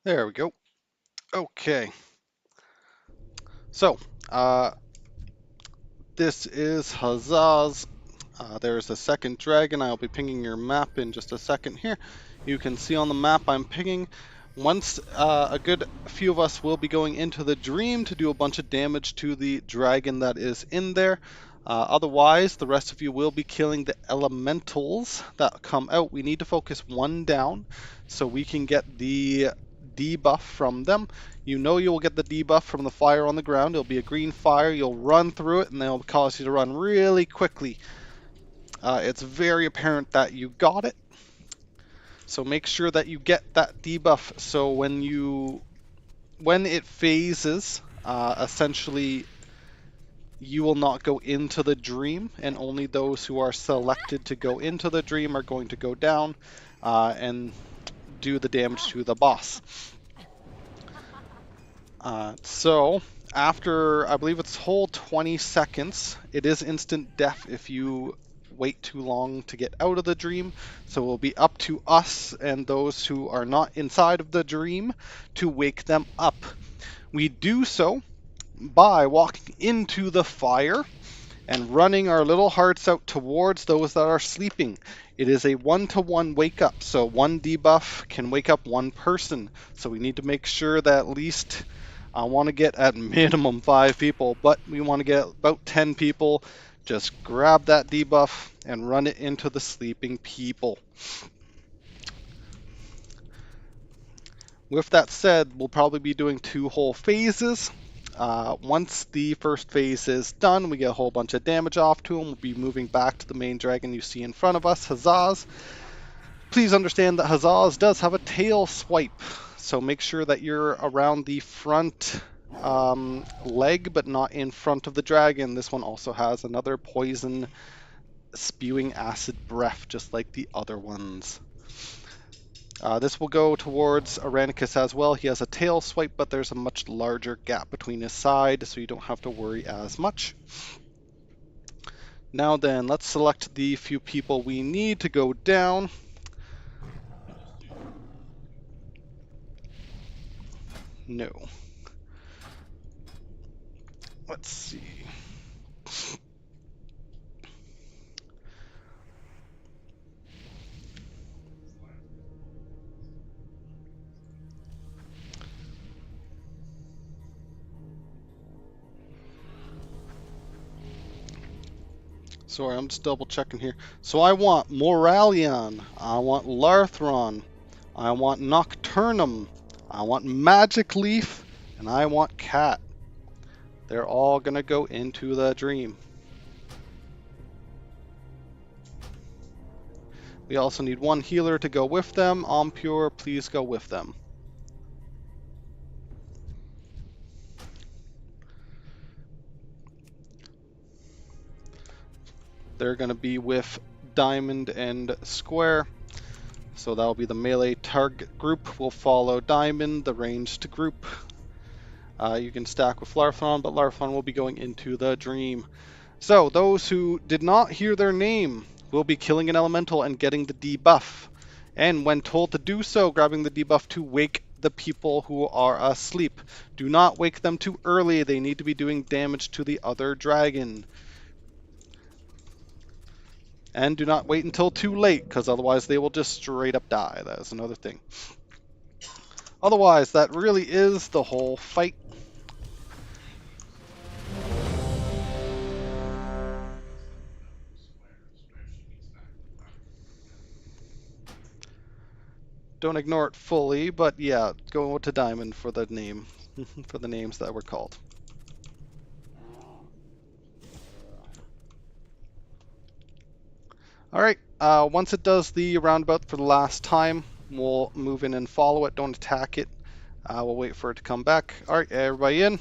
There we go. Okay. So, this is Huzzah's. There's a second dragon. I'll be pinging your map in just a second here. You can see on the map I'm pinging. Once a good few of us will be going into the dream to do a bunch of damage to the dragon that is in there. Otherwise, the rest of you will be killing the elementals that come out. We need to focus one down so we can get the debuff from them. You know you will get the debuff from the fire on the ground. It'll be a green fire. You'll run through it and they'll cause you to run really quickly. It's very apparent that you got it. So make sure that you get that debuff. So when it phases, essentially you will not go into the dream, and only those who are selected to go into the dream are going to go down and do the damage to the boss. So after, I believe it's whole 20 seconds, it is instant death if you wait too long to get out of the dream. So it will be up to us and those who are not inside of the dream to wake them up. We do so by walking into the fire and running our little hearts out towards those that are sleeping. It is a 1-to-1 wake up, so one debuff can wake up one person. So we need to make sure that at least, I want to get at minimum 5 people, but we want to get about 10 people. Just grab that debuff and run it into the sleeping people. With that said, we'll probably be doing 2 whole phases. Once the first phase is done, we get a whole bunch of damage off to him. We'll be moving back to the main dragon you see in front of us, Huzzah's. Please understand that Huzzah's does have a tail swipe, so make sure that you're around the front leg, but not in front of the dragon. This one also has another poison spewing acid breath, just like the other ones. This will go towards Eranikus as well. He has a tail swipe, but there's a much larger gap between his side, so you don't have to worry as much. Now then, let's select the few people we need to go down. No. Let's see. Sorry, I'm just double checking here. So I want Moralion, I want Larthron, I want Nocturnum, I want Magic Leaf, and I want Cat. They're all gonna go into the dream. We also need one healer to go with them. Ampure, please go with them. They're going to be with Diamond and Square. So that'll be the melee target group. Will follow Diamond, the ranged group. You can stack with Larthron, but Larthron will be going into the dream. So those who did not hear their name will be killing an elemental and getting the debuff. And when told to do so, grabbing the debuff to wake the people who are asleep. Do not wake them too early. They need to be doing damage to the other dragon. And do not wait until too late, because otherwise they will just straight up die. That is another thing. Otherwise, that really is the whole fight. Don't ignore it fully, but yeah, go to Diamond for the name, for the names that were called. Alright, once it does the roundabout for the last time, we'll move in and follow it. Don't attack it. We'll wait for it to come back. Alright, everybody in.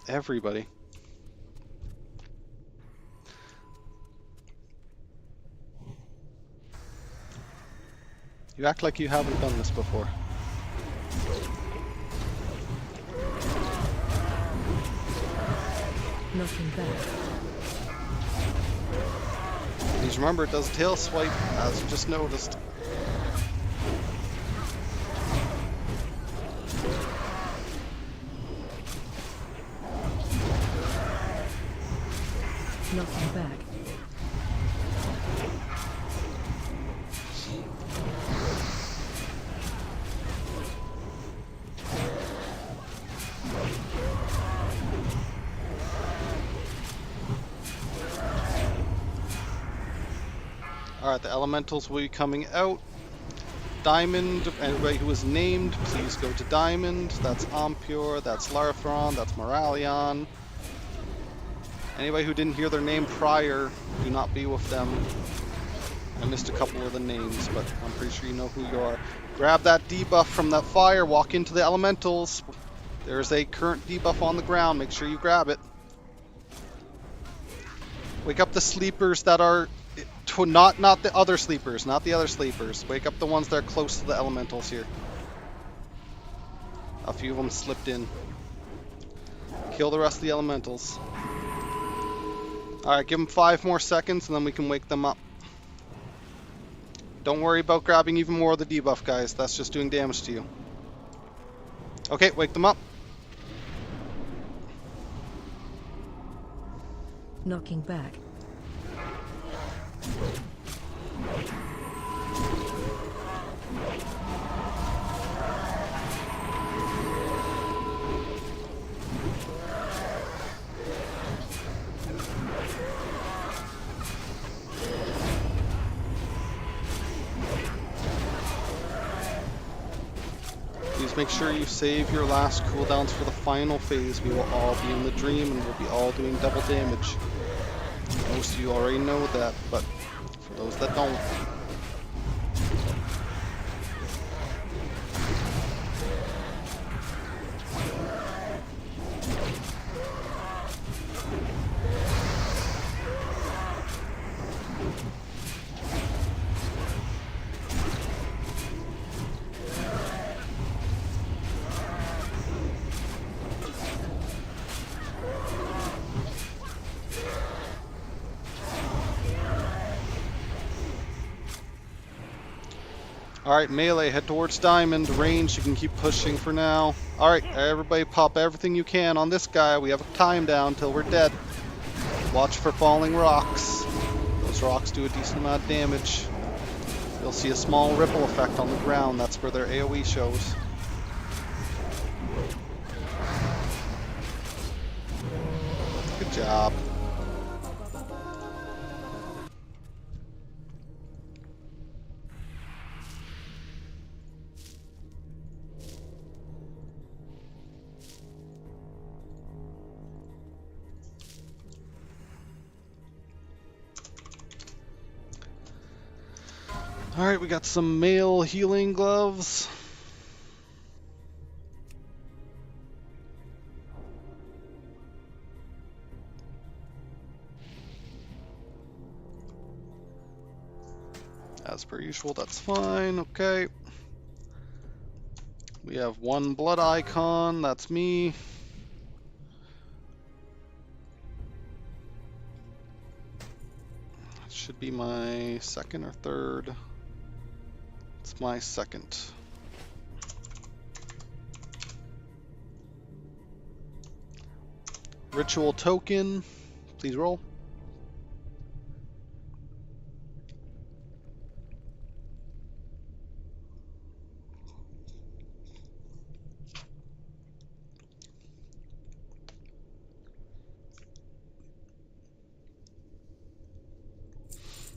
Everybody. You act like you haven't done this before. Nothing bad. Please remember it does tail swipe, as you just noticed. Knocking back. Alright, the elementals will be coming out. Diamond, anybody who is named, please go to Diamond. That's Ampure, that's Larthron, that's Moralion. Anybody who didn't hear their name prior, do not be with them. I missed a couple of the names, but I'm pretty sure you know who you are. Grab that debuff from that fire, walk into the elementals. There's a current debuff on the ground, make sure you grab it. Wake up the sleepers that are... Not the other sleepers, not the other sleepers. Wake up the ones that are close to the elementals here. A few of them slipped in. Kill the rest of the elementals. Alright, give them 5 more seconds and then we can wake them up. Don't worry about grabbing even more of the debuff, guys. That's just doing damage to you. Okay, wake them up. Knocking back. Please make sure you save your last cooldowns for the final phase. We will all be in the dream and we'll be all doing double damage. Most of you already know that, but for those that don't. Alright, melee, head towards diamond. Range, you can keep pushing for now. Alright, everybody pop everything you can on this guy. We have a time down till we're dead. Watch for falling rocks. Those rocks do a decent amount of damage. You'll see a small ripple effect on the ground. That's where their AoE shows. Good job. Alright, we got some male healing gloves. As per usual, that's fine, okay. We have one blood icon, that's me. That should be my second or third. It's my second. Ritual token, please roll.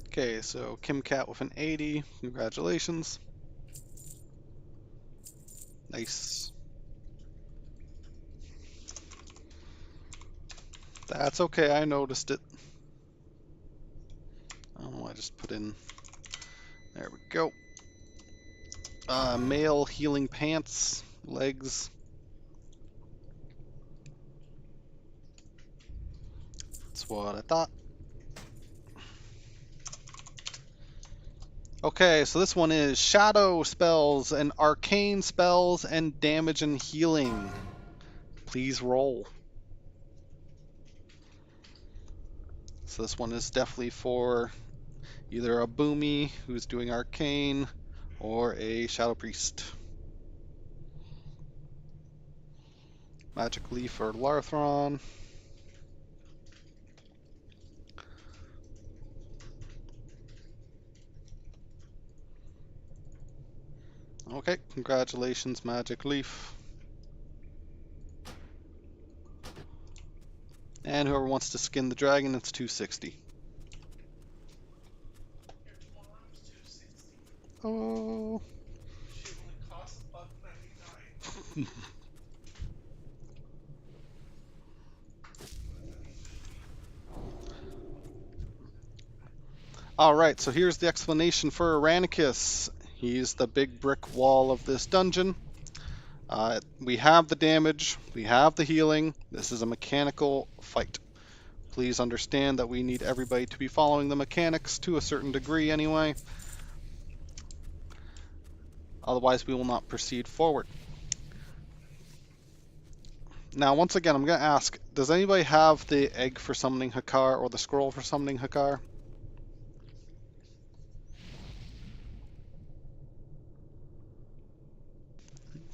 Okay, so Kim Cat with an 80. Congratulations. Nice. That's okay, I noticed it. Oh, I just put in... There we go. Male healing pants, legs. That's what I thought. Okay, so this one is shadow spells and arcane spells and damage and healing. Please roll. So this one is definitely for Either a Boomy who's doing Arcane or a Shadow Priest. Magic Leaf or Larthron. Okay, congratulations, Magic Leaf. And whoever wants to skin the dragon, it's 260. Oh. Alright, so here's the explanation for Eranikus. He's the big brick wall of this dungeon. We have the damage, we have the healing. This is a mechanical fight. Please understand that we need everybody to be following the mechanics to a certain degree anyway. Otherwise, we will not proceed forward. Now, once again, I'm going to ask, does anybody have the egg for summoning Hakkar or the scroll for summoning Hakkar?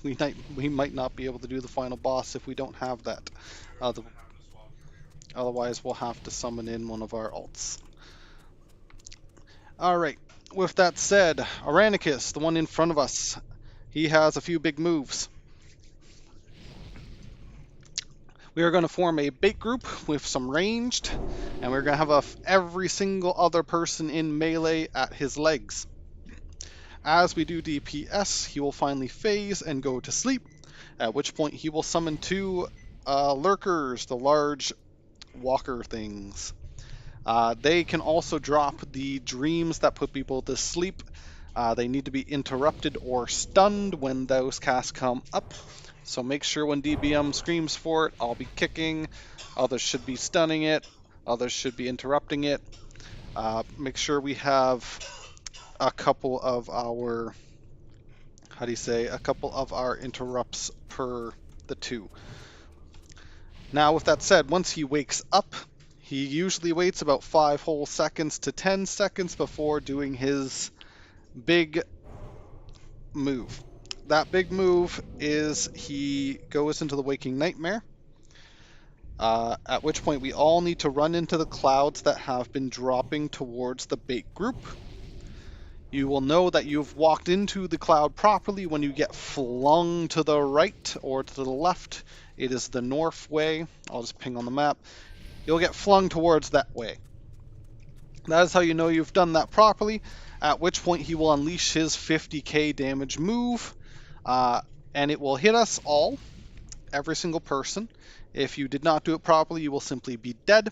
We might not be able to do the final boss if we don't have that. Otherwise, we'll have to summon in one of our alts. Alright, with that said, Eranikus, the one in front of us, he has a few big moves. We are going to form a bait group with some ranged, and we're going to have every single other person in melee at his legs. As we do DPS, he will finally phase and go to sleep, at which point he will summon two lurkers, the large walker things. They can also drop the dreams that put people to sleep. They need to be interrupted or stunned when those casts come up. So make sure when DBM screams for it, I'll be kicking. Others should be stunning it. Others should be interrupting it. Make sure we have a couple of our, a couple of our interrupts per the two. Now, with that said, once he wakes up, he usually waits about 5 whole seconds to 10 seconds before doing his big move. That big move is he goes into the Waking Nightmare, at which point we all need to run into the clouds that have been dropping towards the bait group. You will know that you've walked into the cloud properly when you get flung to the right or to the left. It is the north way. I'll just ping on the map. You'll get flung towards that way. That is how you know you've done that properly, at which point he will unleash his 50k damage move, and it will hit us all, every single person. If you did not do it properly, you will simply be dead.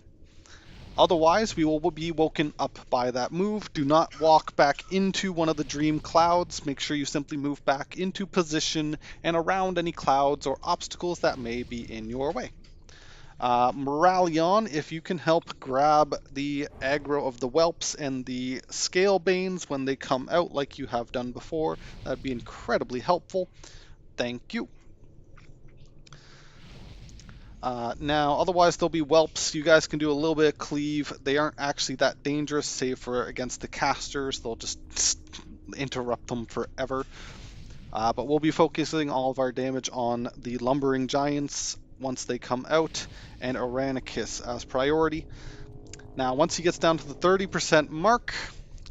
Otherwise, we will be woken up by that move. Do not walk back into one of the dream clouds. Make sure you simply move back into position and around any clouds or obstacles that may be in your way. Moralion, if you can help grab the aggro of the whelps and the scale banes when they come out like you have done before, that'd be incredibly helpful. Thank you. Now, otherwise there'll be whelps. You guys can do a little bit of cleave. They aren't actually that dangerous, save for against the casters. They'll just interrupt them forever. But we'll be focusing all of our damage on the lumbering giants once they come out, and Eranikus as priority. Now, once he gets down to the 30% mark,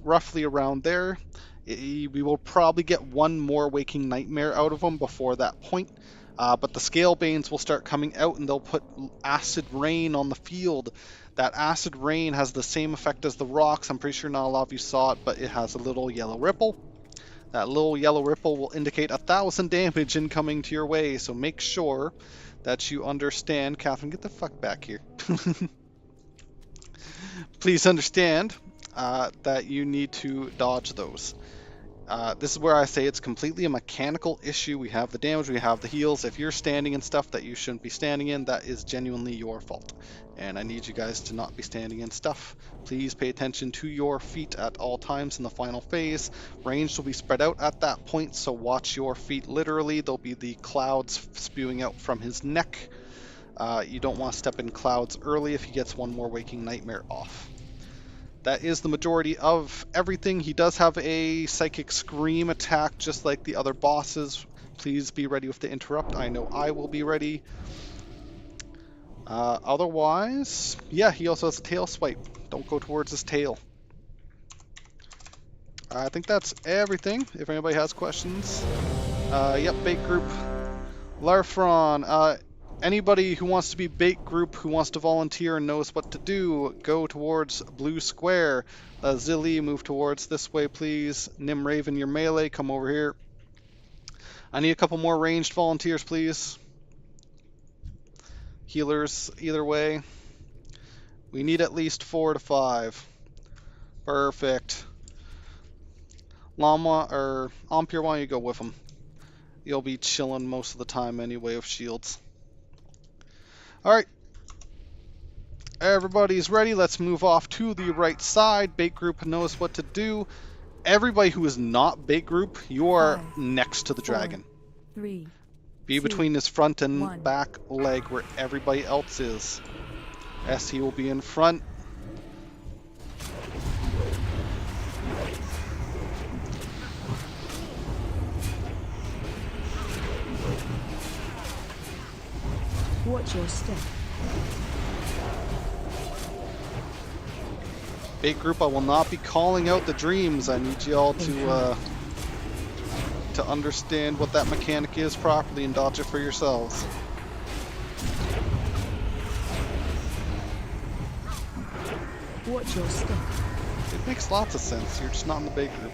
roughly around there, we will probably get one more Waking Nightmare out of him before that point. But the Scale Banes will start coming out, and they'll put acid rain on the field. That acid rain has the same effect as the rocks. I'm pretty sure not a lot of you saw it, but it has a little yellow ripple. That little yellow ripple will indicate 1,000 damage incoming to your way, so make sure that you understand. Catherine, get the fuck back here. Please understand that you need to dodge those. This is where I say it's completely a mechanical issue. We have the damage, we have the heals. If you're standing in stuff that you shouldn't be standing in, that is genuinely your fault. And I need you guys to not be standing in stuff. Please pay attention to your feet at all times in the final phase. Range will be spread out at that point, so watch your feet literally. There'll be the clouds spewing out from his neck. You don't want to step in clouds early if he gets one more Waking Nightmare off. That is the majority of everything. He does have a Psychic Scream attack, just like the other bosses. Please be ready with the interrupt. I know I will be ready. Otherwise, yeah, he also has a tail swipe. Don't go towards his tail. I think that's everything. If anybody has questions. Yep, bait group. Larfron, anybody who wants to be bait group, who wants to volunteer and knows what to do, go towards blue square. Zilly, move towards this way, please. Nim Raven, your melee, come over here. I need a couple more ranged volunteers, please. Healers, either way. We need at least 4 to 5. Perfect. Llama, or Ampere, why don't you go with him? You'll be chilling most of the time anyway with shields. Alright. Everybody's ready. Let's move off to the right side. Bait group knows what to do. Everybody who is not bait group, you are 5, next to the 4, dragon. 3, Be 2, between his front and 1. back leg where everybody else is. ST will be in front. Watch your step. Bait group, I will not be calling out the dreams. I need y'all to understand what that mechanic is properly and dodge it for yourselves. Watch your step. It makes lots of sense. You're just not in the bait group.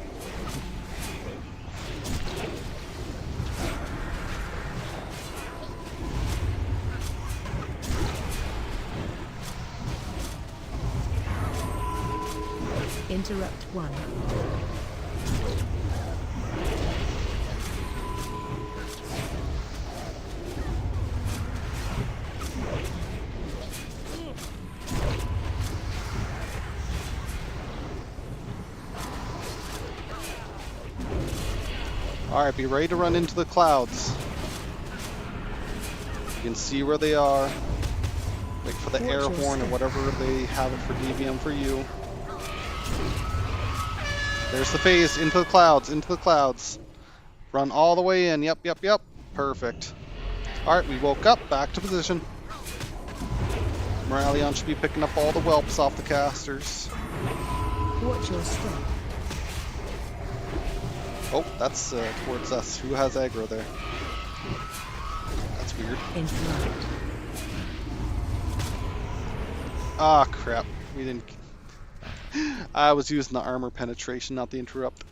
Interrupt 1. Alright, be ready to run into the clouds. You can see where they are. Wait for the air horn or whatever they have it for DVM for you. There's the phase, into the clouds, into the clouds. Run all the way in, yep. Perfect. Alright, we woke up, back to position. Moralion should be picking up all the whelps off the casters. Watch your step. Oh, that's towards us. Who has aggro there? That's weird. Interrupt. Ah, crap. We didn't... I was using the armor penetration, not the interrupt.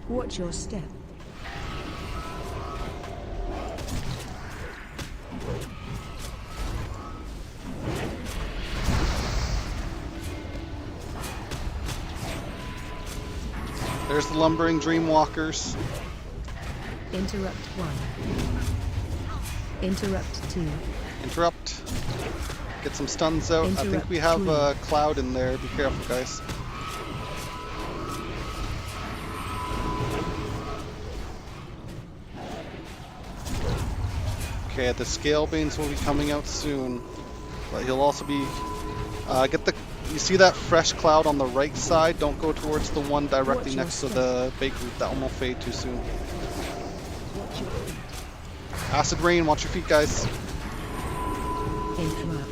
Watch your step. There's the lumbering dreamwalkers. Interrupt 1. Interrupt 2. Interrupt. Get some stuns out. I think we have a cloud in there. Be careful, guys. Okay, the scale beans will be coming out soon, but he'll also be you see that fresh cloud on the right side? Don't go towards the one directly next to the bait group. That one will fade too soon. Acid rain, watch your feet, guys. Interrupt.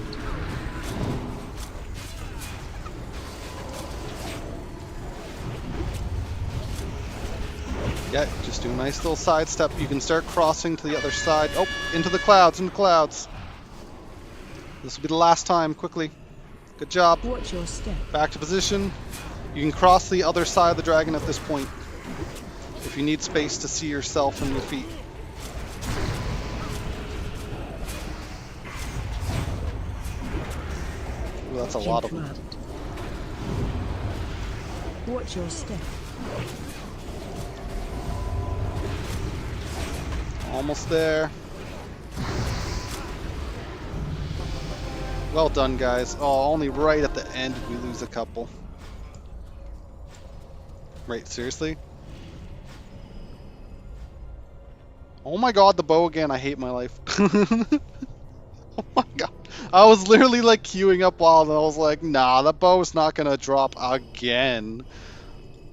Yeah, just do a nice little sidestep. You can start crossing to the other side. Oh, into the clouds, into the clouds. This will be the last time, quickly. Good job. Watch your step. Back to position. You can cross the other side of the dragon at this point, if you need space to see yourself and your feet. Ooh, that's a lot of them. Watch your step. Almost there. Well done, guys. Oh, only right at the end did we lose a couple. Right, seriously? Oh my god, the bow again. I hate my life. Oh my god. I was literally like queuing up wild and I was like, nah, the bow's not gonna drop again.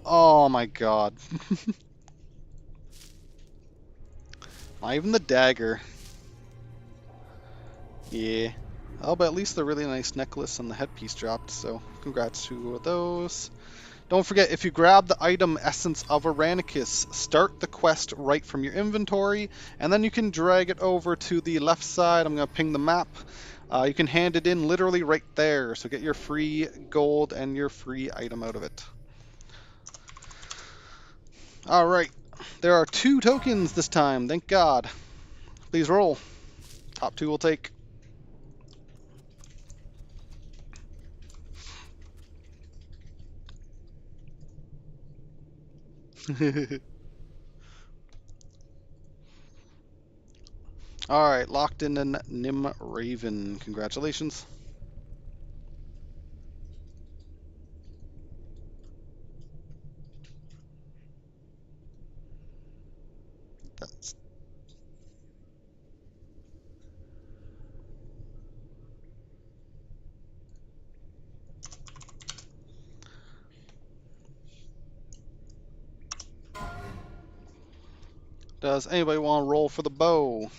Oh my god. Not even the dagger. Yeah. Oh, but at least the really nice necklace and the headpiece dropped, so congrats to those. Don't forget, if you grab the item Essence of Eranikus, start the quest right from your inventory, and then you can drag it over to the left side. I'm going to ping the map. You can hand it in literally right there, so get your free gold and your free item out of it. Alright, there are 2 tokens this time, thank God. Please roll. Top 2 will take. Alright, locked in and Nim Raven. Congratulations. That's... Does anybody want to roll for the bow?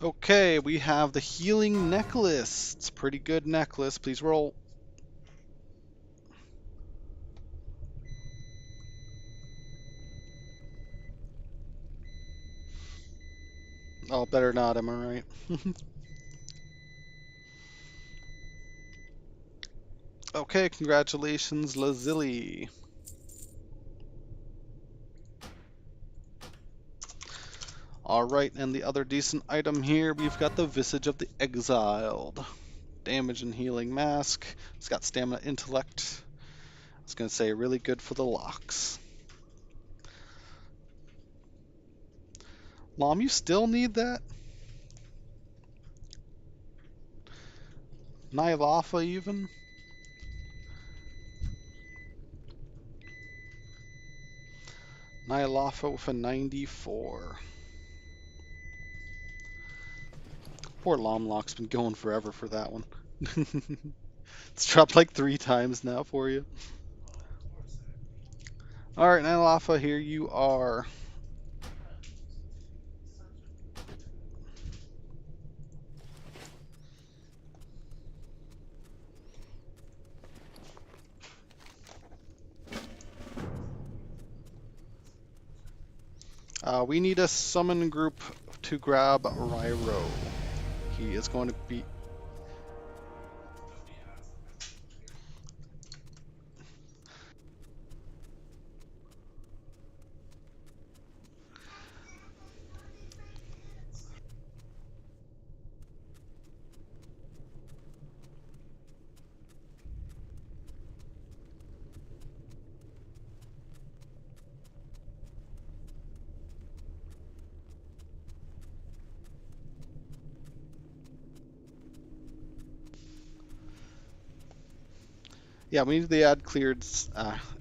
Okay, we have the healing necklace. It's a pretty good necklace. Please roll. Oh, better not, am I right? Okay, congratulations, Lazili. Alright, and the other decent item here, we've got the Visage of the Exiled. Damage and healing mask. It's got stamina intellect. I was going to say really good for the locks. Mom, you still need that? Nylafa even? Nylafa with a 94. Poor Lomlock's been going forever for that one. It's dropped like 3 times now for you. Alright, Nylafa, here you are. We need a summon group to grab Ryro. He is going to be... Yeah, we need the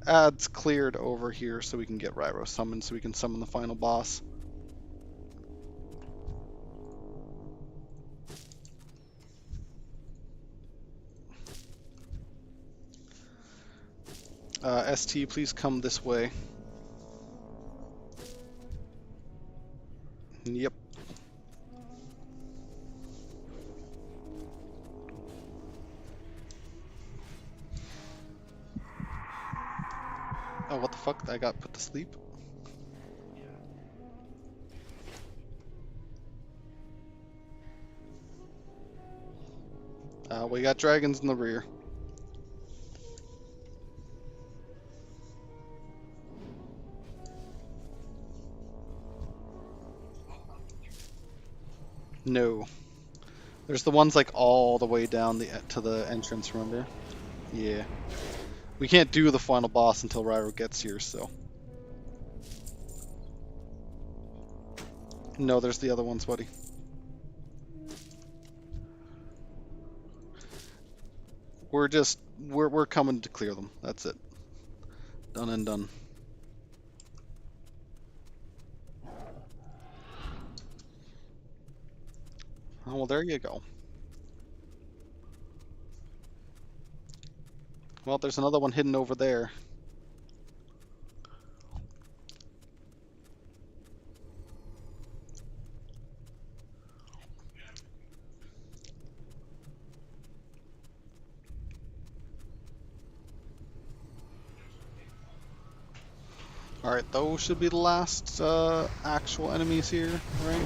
ads cleared over here so we can get Ryro summoned, so we can summon the final boss. ST, please come this way. Yep. Oh, what the fuck? I got put to sleep? We got dragons in the rear. No. There's the ones like all the way down to the entrance, remember? Yeah. We can't do the final boss until Ryro gets here, so. No, there's the other ones, buddy. We're coming to clear them. That's it. Done and done. Oh, well, there you go. Well, there's another one hidden over there. Alright, those should be the last actual enemies here, right?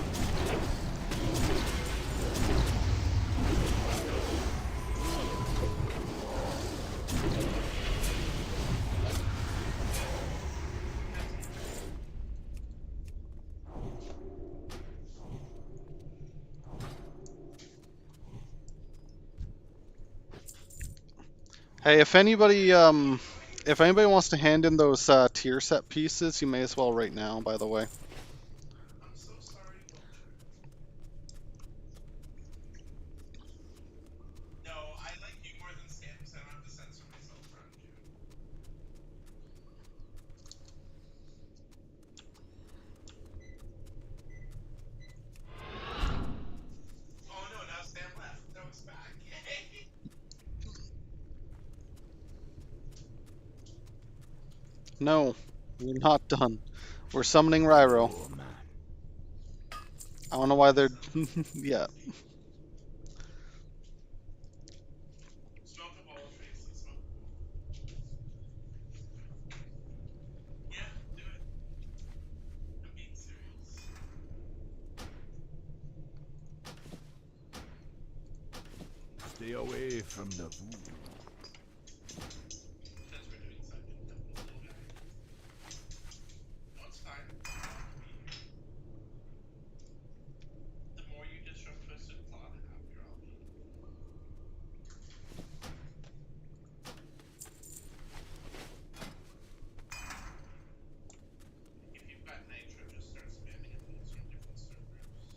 Hey, if anybody wants to hand in those tier set pieces, you may as well right now, by the way. I'm so sorry, Vulture. No, I like you more than Scams, and I have to censor myself around you. Oh no, now Sam left. No, it's back. Yay! No, we're not done. We're summoning Ryro. I don't know why they're... yeah. Smoke a ball, Tracy. Smoke a ball. Yeah, do it. I'm being serious. Stay away from the food. Since we're doing Sunken, don't do that. No, it's fine. The more you disrupt Twisted Claw, the happier I'll be. If you've got Nitro, just start spamming emotes from different servers.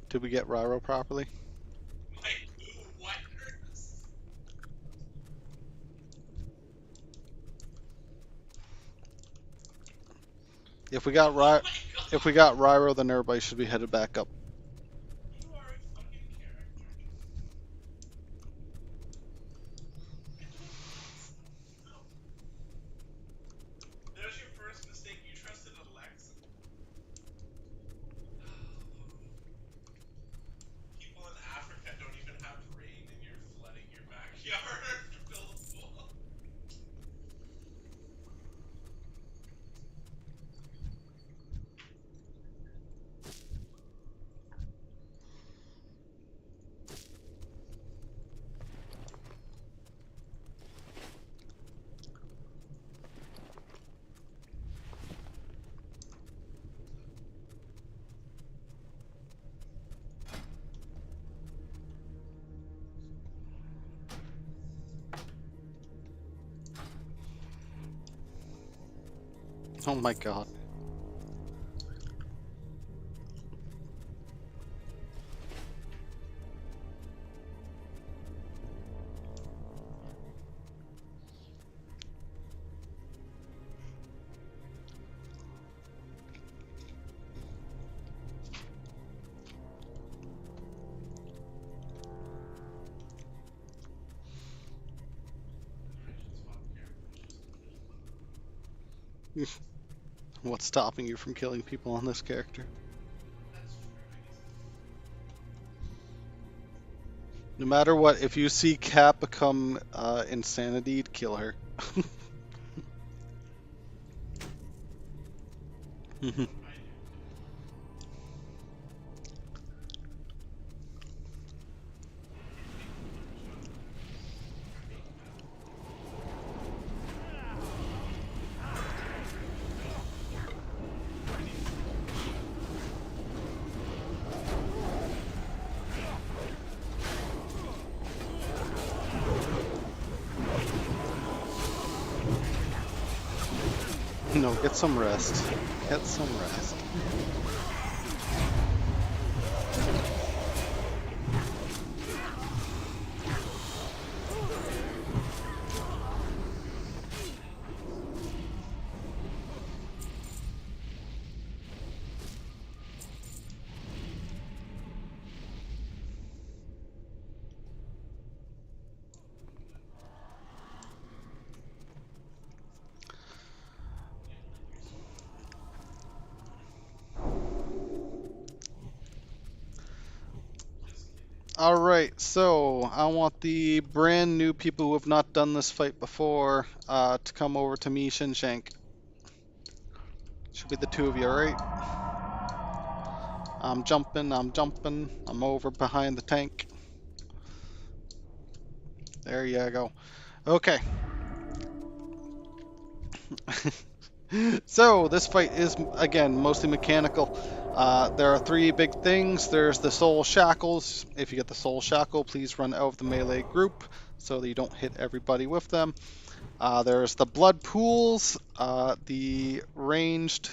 Did we get Ryro properly? Like, ooh, wonders! If we got Oh my god! if we got Ryro, then everybody should be headed back up. You are a fucking character. I told you this. No. That was your first mistake. You trusted Alexa. People in Africa don't even have rain, and you're flooding your backyard to build a pool. Oh my god. What's stopping you from killing people on this character? That's true, I guess. No matter what, if you see Cat become insanity, kill her. I do. No, get some rest. Get some rest. Alright, so I want the brand new people who have not done this fight before to come over to me, Shinshank. Should be the two of you, alright? I'm jumping, I'm over behind the tank. There you go. Okay. So, this fight is, again, mostly mechanical. There are three big things. There's the soul shackles. If you get the soul shackle, please run out of the melee group so that you don't hit everybody with them. There's the blood pools. The ranged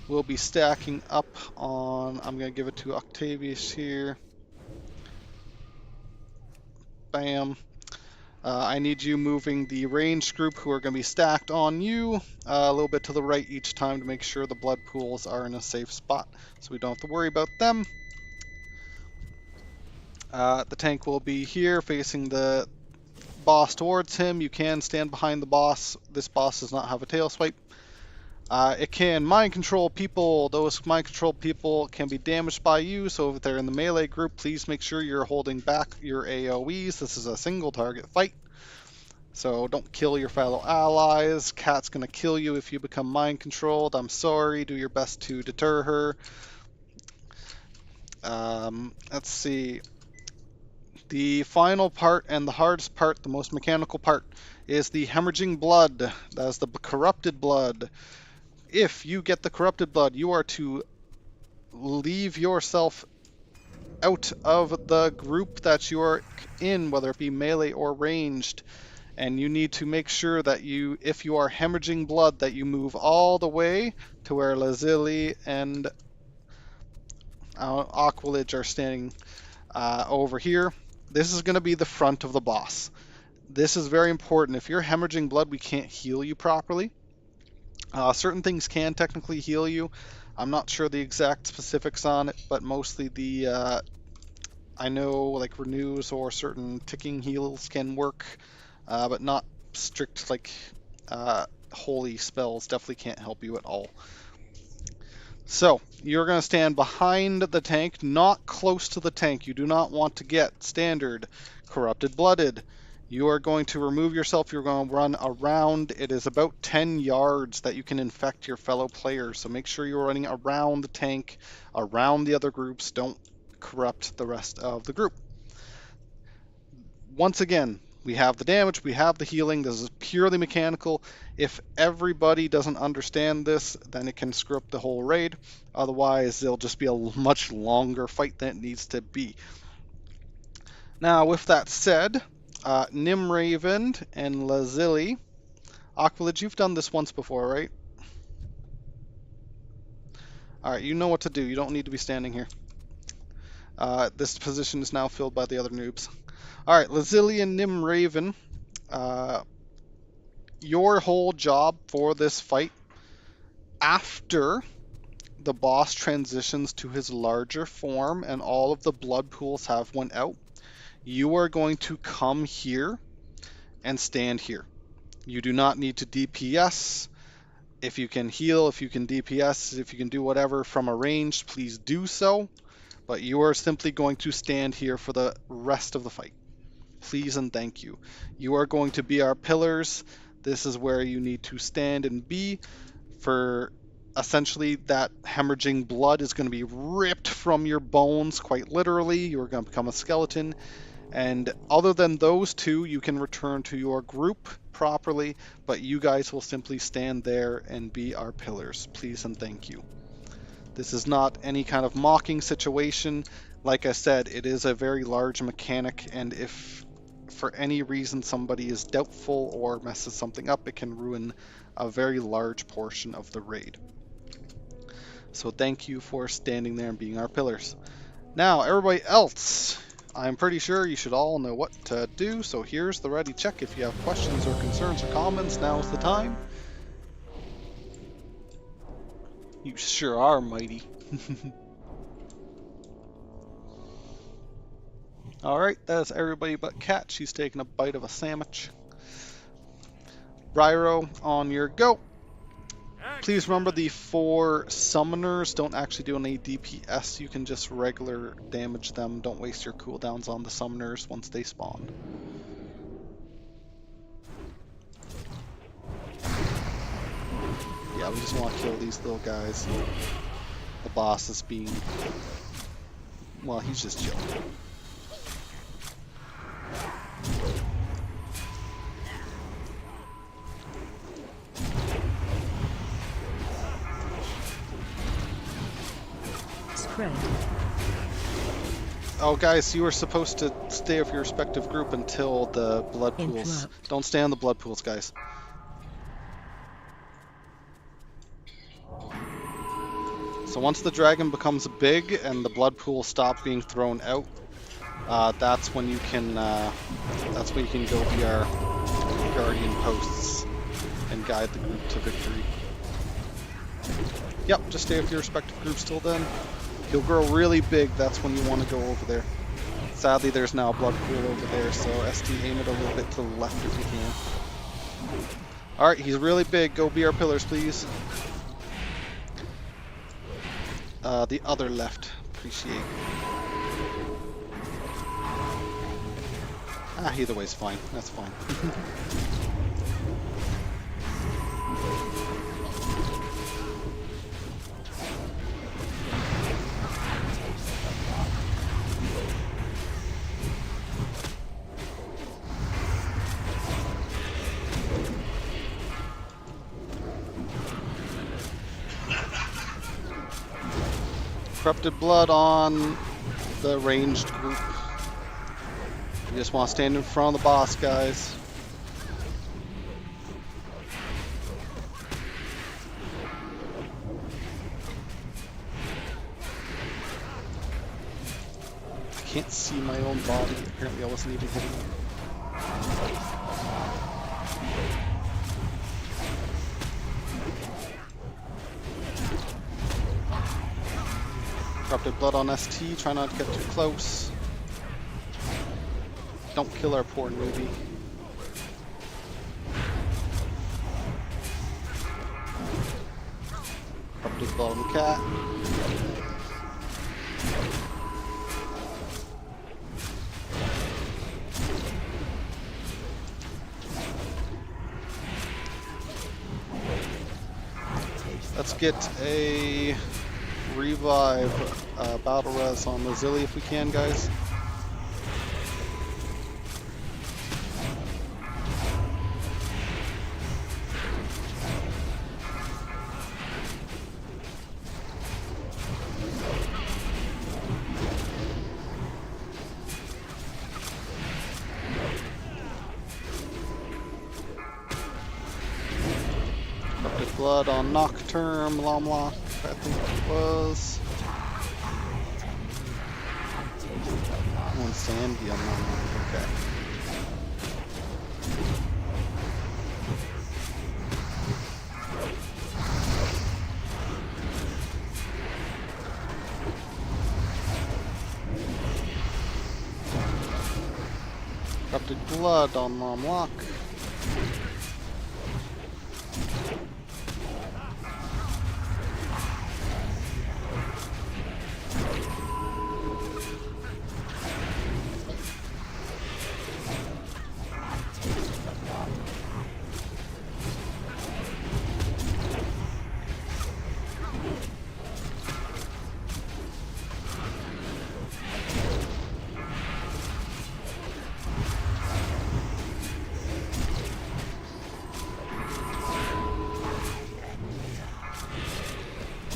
will be stacking up on... I'm going to give it to Octavius here. Bam. I need you moving the ranged group who are going to be stacked on you a little bit to the right each time to make sure the blood pools are in a safe spot so we don't have to worry about them. The tank will be here facing the boss towards him. You can stand behind the boss. This boss does not have a tail swipe. It can mind control people. Those mind control people can be damaged by you, so if they're in the melee group, please make sure you're holding back your AoEs. This is a single target fight, so don't kill your fellow allies. Cat's gonna kill you if you become mind controlled. I'm sorry, do your best to deter her. Let's see. The final part and the hardest part, the most mechanical part, is the hemorrhaging blood. That is the corrupted blood. If you get the corrupted blood, you are to leave yourself out of the group that you are in, whether it be melee or ranged. And you need to make sure that you, if you are hemorrhaging blood, that you move all the way to where Lazili and Aquilage are standing over here. This is going to be the front of the boss. This is very important. If you're hemorrhaging blood, we can't heal you properly. Certain things can technically heal you. I'm not sure the exact specifics on it, but mostly the I know like renews or certain ticking heals can work, but not strict like holy spells definitely can't help you at all. So you're going to stand behind the tank, not close to the tank. You do not want to get standard corrupted blooded. You are going to remove yourself. You're going to run around. It is about 10 yards that you can infect your fellow players. So make sure you're running around the tank, around the other groups. Don't corrupt the rest of the group. Once again, we have the damage, we have the healing. This is purely mechanical. If everybody doesn't understand this, then it can screw up the whole raid. Otherwise, it'll just be a much longer fight than it needs to be. Now, with that said, Nimraven and Lazili. Aquilage, you've done this once before, right? Alright, you know what to do. You don't need to be standing here. This position is now filled by the other noobs. Alright, Lazili and Nimraven. Your whole job for this fight, after the boss transitions to his larger form and all of the blood pools have went out, you are going to come here and stand here. You do not need to DPS. If you can heal, if you can DPS, if you can do whatever from a range, please do so. But you are simply going to stand here for the rest of the fight. Please and thank you. You are going to be our pillars. This is where you need to stand and be. For essentially that hemorrhaging blood is going to be ripped from your bones, quite literally. You're going to become a skeleton. And other than those two, you can return to your group properly, but you guys will simply stand there and be our pillars. Please and thank you. This is not any kind of mocking situation. Like I said, it is a very large mechanic, and if for any reason somebody is doubtful or messes something up, it can ruin a very large portion of the raid. So thank you for standing there and being our pillars. Now, everybody else, I'm pretty sure you should all know what to do, so here's the ready check. If you have questions or concerns or comments, now's the time. You sure are mighty. Alright, that's everybody but Cat. She's taking a bite of a sandwich. Bryro, on your go. Please remember the 4 summoners don't actually do any DPS. You can just regular damage them. Don't waste your cooldowns on the summoners once they spawn. Yeah, we just want to kill these little guys. The boss is being... well, he's just chilling. Spread. Oh, guys, you were supposed to stay with your respective group until the blood pools. Interrupt. Don't stay on the blood pools, guys. So once the dragon becomes big and the blood pools stop being thrown out, that's when you can go be our guardian posts and guide the group to victory. Yep, just stay with your respective groups till then. He'll grow really big, that's when you want to go over there. Sadly, there's now a blood pool over there, so ST, aim it a little bit to the left if you can. Alright, he's really big. Go be our pillars, please. The other left. Appreciate. Either way's fine. That's fine. Corrupted blood on the ranged group. You just want to stand in front of the boss, guys. I can't see my own body. Apparently I wasn't even hitting it. Corrupted blood on ST, try not to get too close. Don't kill our poor newbie. Corrupted blood on the cat. Let's get a revive battle res on the Zilly if we can, guys. Corrupted blood on Nocturne, Lomlock, I think it was. On Sandy, I'm not. Okay. Corrupted blood on Lomlock.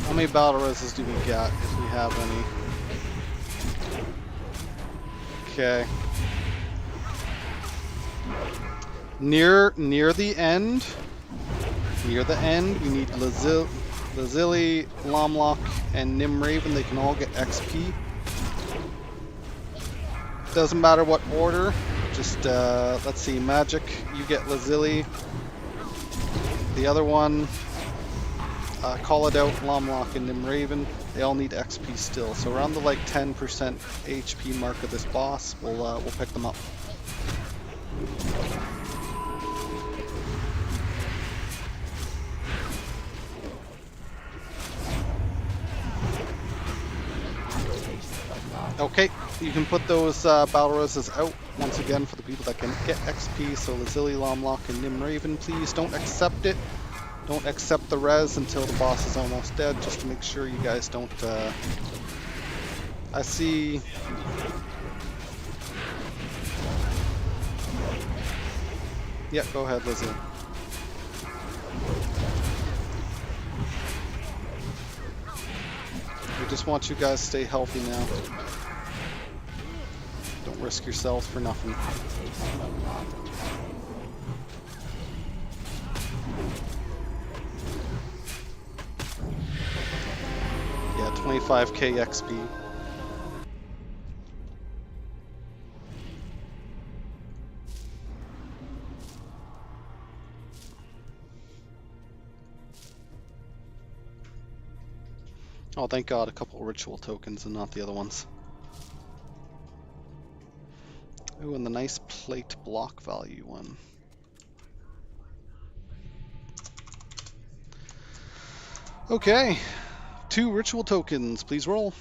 How many battle reses do we got, if we have any? Okay. Near the end. Near the end, we need Lazili, Lomlock, and Nim Raven. They can all get XP. Doesn't matter what order. Just let's see, Magic. You get Lazili. The other one, call it out, Lomlock and Nim Raven. They all need XP still. So around the like 10% HP mark of this boss, we'll pick them up. Okay, you can put those battle roses out once again for the people that can get XP. So Lazili, Lomlock, and Nim Raven, please don't accept it. Don't accept the res until the boss is almost dead, just to make sure you guys don't... I see... Yeah, go ahead, Lazili. We just want you guys to stay healthy now. Don't risk yourselves for nothing. Yeah, 25k XP. Oh, thank God, a couple ritual tokens and not the other ones. Ooh, and the nice plate block value one. Okay, 2 ritual tokens, please roll.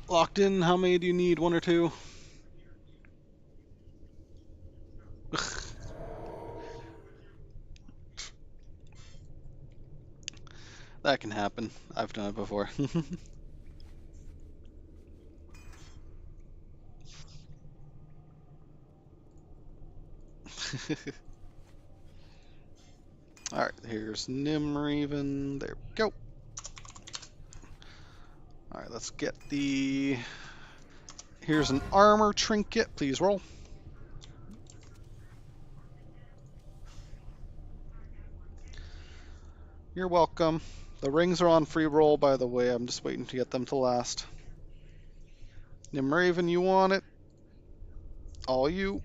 Locked in, how many do you need, 1 or 2? That can happen, I've done it before. Alright, here's Nim Raven. There we go. Alright, let's get the... Here's an armor trinket. Please roll. You're welcome. The rings are on free roll, by the way. I'm just waiting to get them to last. Nim Raven, you want it? All you.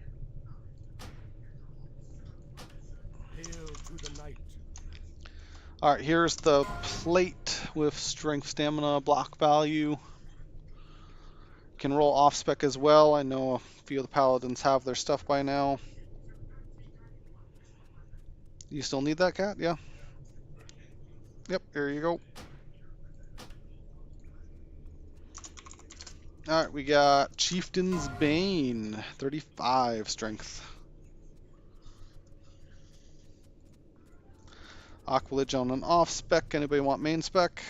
Alright, here's the plate with strength, stamina, block value. Can roll off spec as well. I know a few of the paladins have their stuff by now. You still need that, cat? Yeah. Yep, here you go. Alright, we got Chieftain's Bane, 35 strength. Aquilage on an off spec. Anybody want main spec?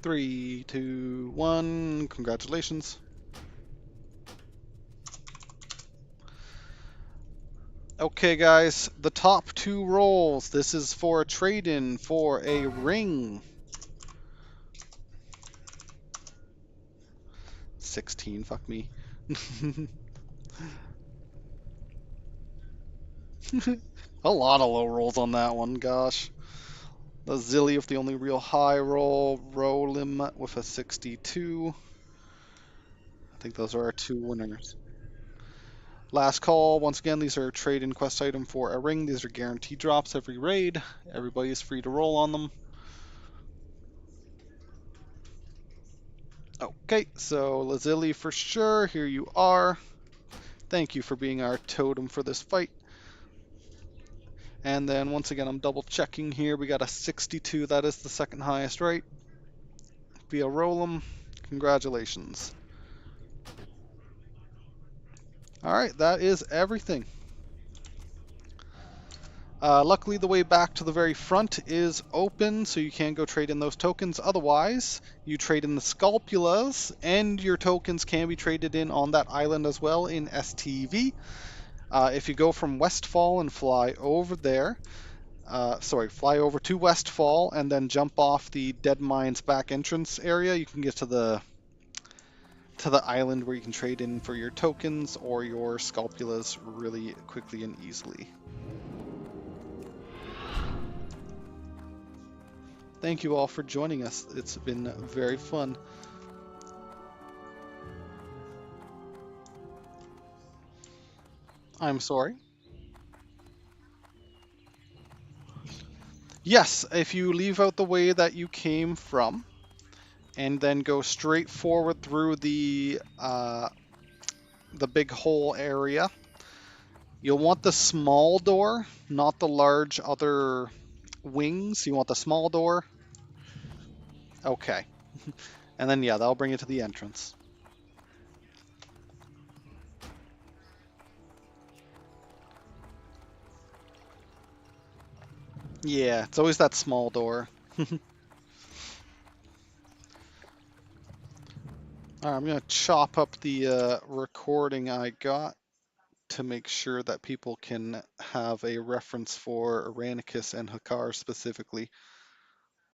3, 2, 1. Congratulations. Okay, guys, the top 2 rolls. This is for a trade-in for a ring. 16, fuck me. A lot of low rolls on that one, gosh. The Zilly with the only real high roll. Rolim with a 62. I think those are our 2 winners. Last call. Once again, these are a trade-in quest item for a ring. These are guaranteed drops every raid. Everybody is free to roll on them. Okay, so Lazili for sure. Here you are. Thank you for being our totem for this fight. And then once again, I'm double checking here. We got a 62. That is the second highest, right? Via Rolim. Congratulations. Alright, that is everything. Luckily, the way back to the very front is open, so you can go trade in those tokens. Otherwise, you trade in the Sculpulas, and your tokens can be traded in on that island as well in STV. If you go from Westfall and fly over there, fly over to Westfall and then jump off the Dead Mines back entrance area, you can get to the to the island where you can trade in for your tokens or your sculpulas really quickly and easily. Thank you all for joining us. It's been very fun. I'm sorry. Yes, if you leave out the way that you came from and then go straight forward through the big hole area, you'll want the small door, not the large other wings. You want the small door. Okay. And then, yeah, that'll bring you to the entrance. Yeah, it's always that small door. I'm going to chop up the recording I got to make sure that people can have a reference for Eranikus and Hakkar specifically.